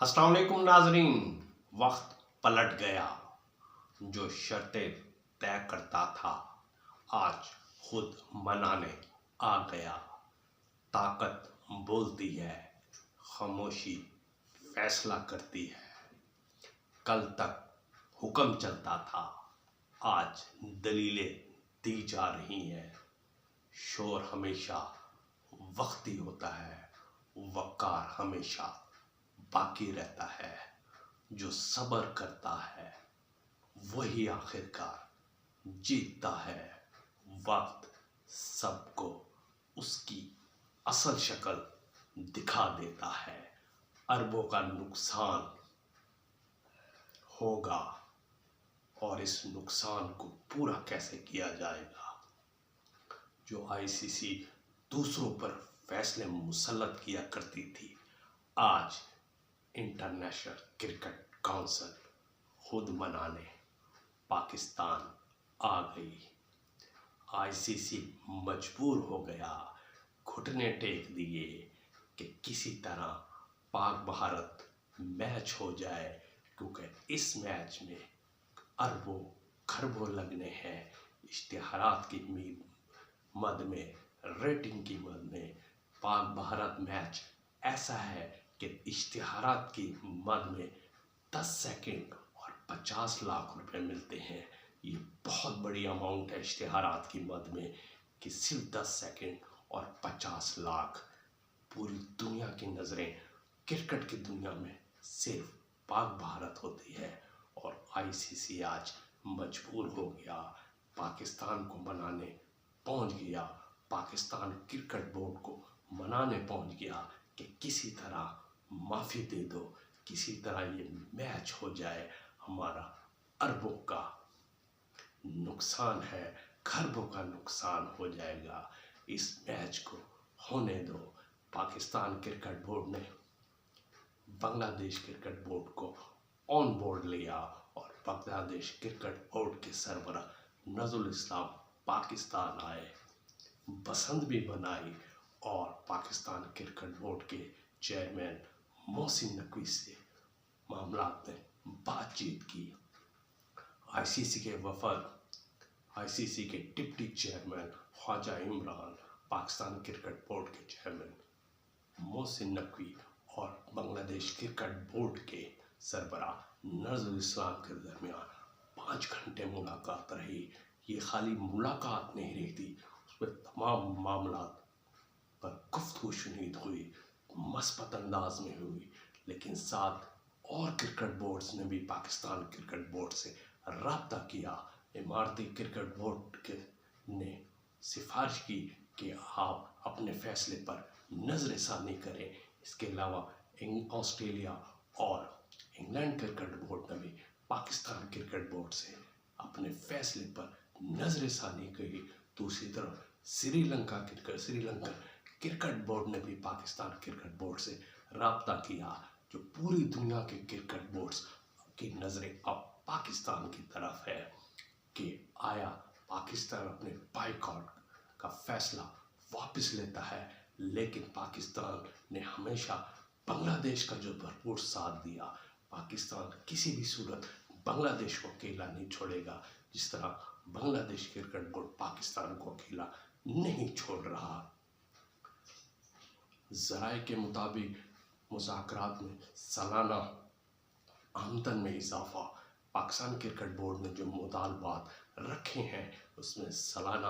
अस्सलाम वालेकुम नाजरीन। वक्त पलट गया। जो शर्तें तय करता था आज खुद मनाने आ गया। ताकत बोलती है, खामोशी फैसला करती है। कल तक हुक्म चलता था, आज दलीलें दी जा रही हैं। शोर हमेशा वक्ती होता है, वक़ार हमेशा बाकी रहता है। जो सब्र करता है वही आखिरकार जीतता है। वक्त सबको उसकी असल शक्ल दिखा देता है। अरबों का नुकसान होगा और इस नुकसान को पूरा कैसे किया जाएगा। जो आईसीसी दूसरों पर फैसले मुसल्लत किया करती थी, आज इंटरनेशनल क्रिकेट काउंसिल खुद मनाने पाकिस्तान आ गई। आईसीसी मजबूर हो गया, घुटने टेक दिए कि किसी तरह पाक भारत मैच हो जाए, क्योंकि इस मैच में अरबों खरबों लगने हैं। इश्तिहारात की मद में, रेटिंग की मद में पाक भारत मैच ऐसा है कि इश्तिहारात की मद में 10 सेकंड और 50 लाख रुपए मिलते हैं। ये बहुत बड़ी अमाउंट है इश्तिहारात की मद में कि सिर्फ 10 सेकंड और 50 लाख। पूरी दुनिया की नज़रें क्रिकेट की दुनिया में सिर्फ पाक भारत होती है और आईसीसी आज मजबूर हो गया, पाकिस्तान को मनाने पहुंच गया। पाकिस्तान क्रिकेट बोर्ड को मनाने पहुंच गया कि किसी तरह माफ़ी दे दो, किसी तरह ये मैच हो जाए। हमारा अरबों का नुकसान है, खरबों का नुकसान हो जाएगा। इस मैच को होने दो। पाकिस्तान क्रिकेट बोर्ड ने बांग्लादेश क्रिकेट बोर्ड को ऑन बोर्ड लिया और बांग्लादेश क्रिकेट बोर्ड के सरबराह नज़रुल इस्लाम पाकिस्तान आए, पसंद भी बनाई और पाकिस्तान क्रिकेट बोर्ड के चेयरमैन मोहसिन नकवी से मामला में बातचीत की। आईसीसी के वफद, आईसीसी के deputy chairman Khawaja Imran, Pakistan cricket board के चेयरमैन मोहसिन नकवी और बांग्लादेश क्रिकेट बोर्ड के सरबराह नज़रुल इस्लाम के दरमियान 5 घंटे मुलाकात रही। ये खाली मुलाकात नहीं रही थी, उसमें तमाम मामला पर गुफ्तगू शुनीद हुई, मस्बत अंदाज में हुई। लेकिन साथ और क्रिकेट बोर्ड्स ने भी पाकिस्तान क्रिकेट बोर्ड से रब्ता किया। इमारती क्रिकेट बोर्ड के ने सिफारिश की कि आप अपने फैसले पर नज़रसानी करें। इसके अलावा ऑस्ट्रेलिया और इंग्लैंड क्रिकेट बोर्ड ने भी पाकिस्तान क्रिकेट बोर्ड से अपने फैसले पर नज़रसानी की। दूसरी तरफ श्रीलंका क्रिकेट बोर्ड ने भी पाकिस्तान क्रिकेट बोर्ड से रब्ता किया। जो पूरी दुनिया के क्रिकेट बोर्ड्स की नज़रें अब पाकिस्तान की तरफ है कि आया पाकिस्तान अपने बायकॉट का फैसला वापस लेता है। लेकिन पाकिस्तान ने हमेशा बांग्लादेश का जो भरपूर साथ दिया, पाकिस्तान किसी भी सूरत बांग्लादेश को अकेला नहीं छोड़ेगा, जिस तरह बांग्लादेश क्रिकेट बोर्ड पाकिस्तान को अकेला नहीं छोड़ रहा। ज़राए के मुताबिक मुज़ाकरात में सालाना आमदन में इजाफा, पाकिस्तान क्रिकेट बोर्ड ने जो मुतालबात रखे हैं उसमें सालाना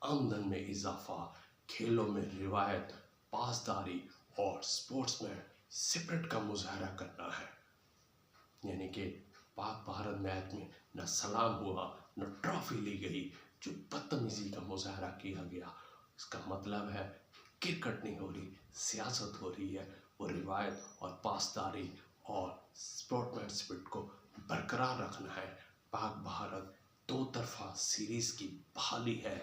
आमदन में इजाफा, खेलों में रिवायत, पासदारी और स्पोर्ट्स में स्पिरिट का मुजाहरा करना है। यानी कि पाक भारत मैच में न सलाम हुआ न ट्रॉफी ली गई, जो बदतमीजी का मुजाहरा किया गया। इसका मतलब है क्रिकेट नहीं हो रही, सियासत हो रही है। वो रिवायत और पासदारी और स्पोर्ट्समैन स्पिरिट को बरकरार रखना है। पाक भारत दो तरफा सीरीज की बहाली है।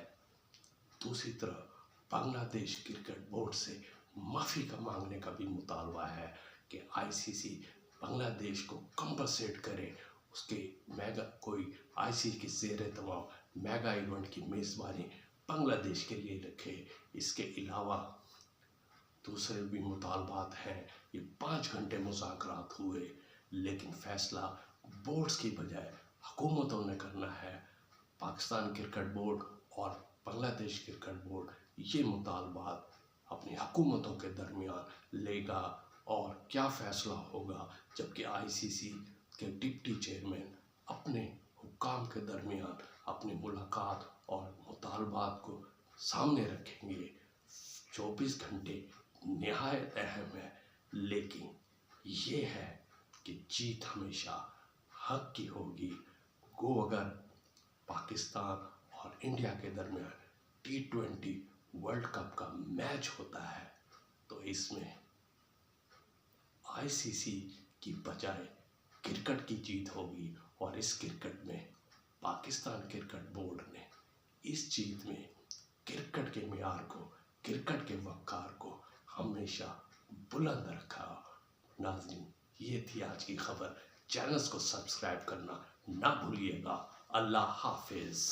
दूसरी तरफ बांग्लादेश क्रिकेट बोर्ड से माफ़ी का मांगने का भी मुतालबा है कि आईसीसी बांग्लादेश को कंपनसेट करे, उसके मेगा कोई आईसीसी के ज़ेर तमाम मेगा इवेंट की मेज़बानी बांग्लादेश के लिए रखे। इसके अलावा दूसरे भी मुतालबात हैं। ये 5 घंटे मुज़ाकरात हुए, लेकिन फ़ैसला बोर्ड्स की बजाय हुकूमतों ने करना है। पाकिस्तान क्रिकेट बोर्ड और बांग्लादेश क्रिकेट बोर्ड ये मुतालबात अपनी हुकूमतों के दरमियान लेगा और क्या फ़ैसला होगा, जबकि आईसीसी के डिप्टी चेयरमैन अपने हुक्काम के दरमियान अपनी मुलाकात और मुतालबात को सामने रखेंगे। 24 घंटे निहायत अहम है, लेकिन ये है कि जीत हमेशा हक की होगी। गो अगर पाकिस्तान और इंडिया के दरमियान T20 वर्ल्ड कप का मैच होता है तो इसमें आईसीसी की बजाय क्रिकेट की जीत होगी, और इस क्रिकेट में पाकिस्तान क्रिकेट बोर्ड ने इस जीत में क्रिकेट के मियार को, क्रिकेट के वक़ार को हमेशा बुलंद रखा। नाज़रीन, ये थी आज की खबर। चैनल्स को सब्सक्राइब करना ना भूलिएगा। अल्लाह हाफिज़।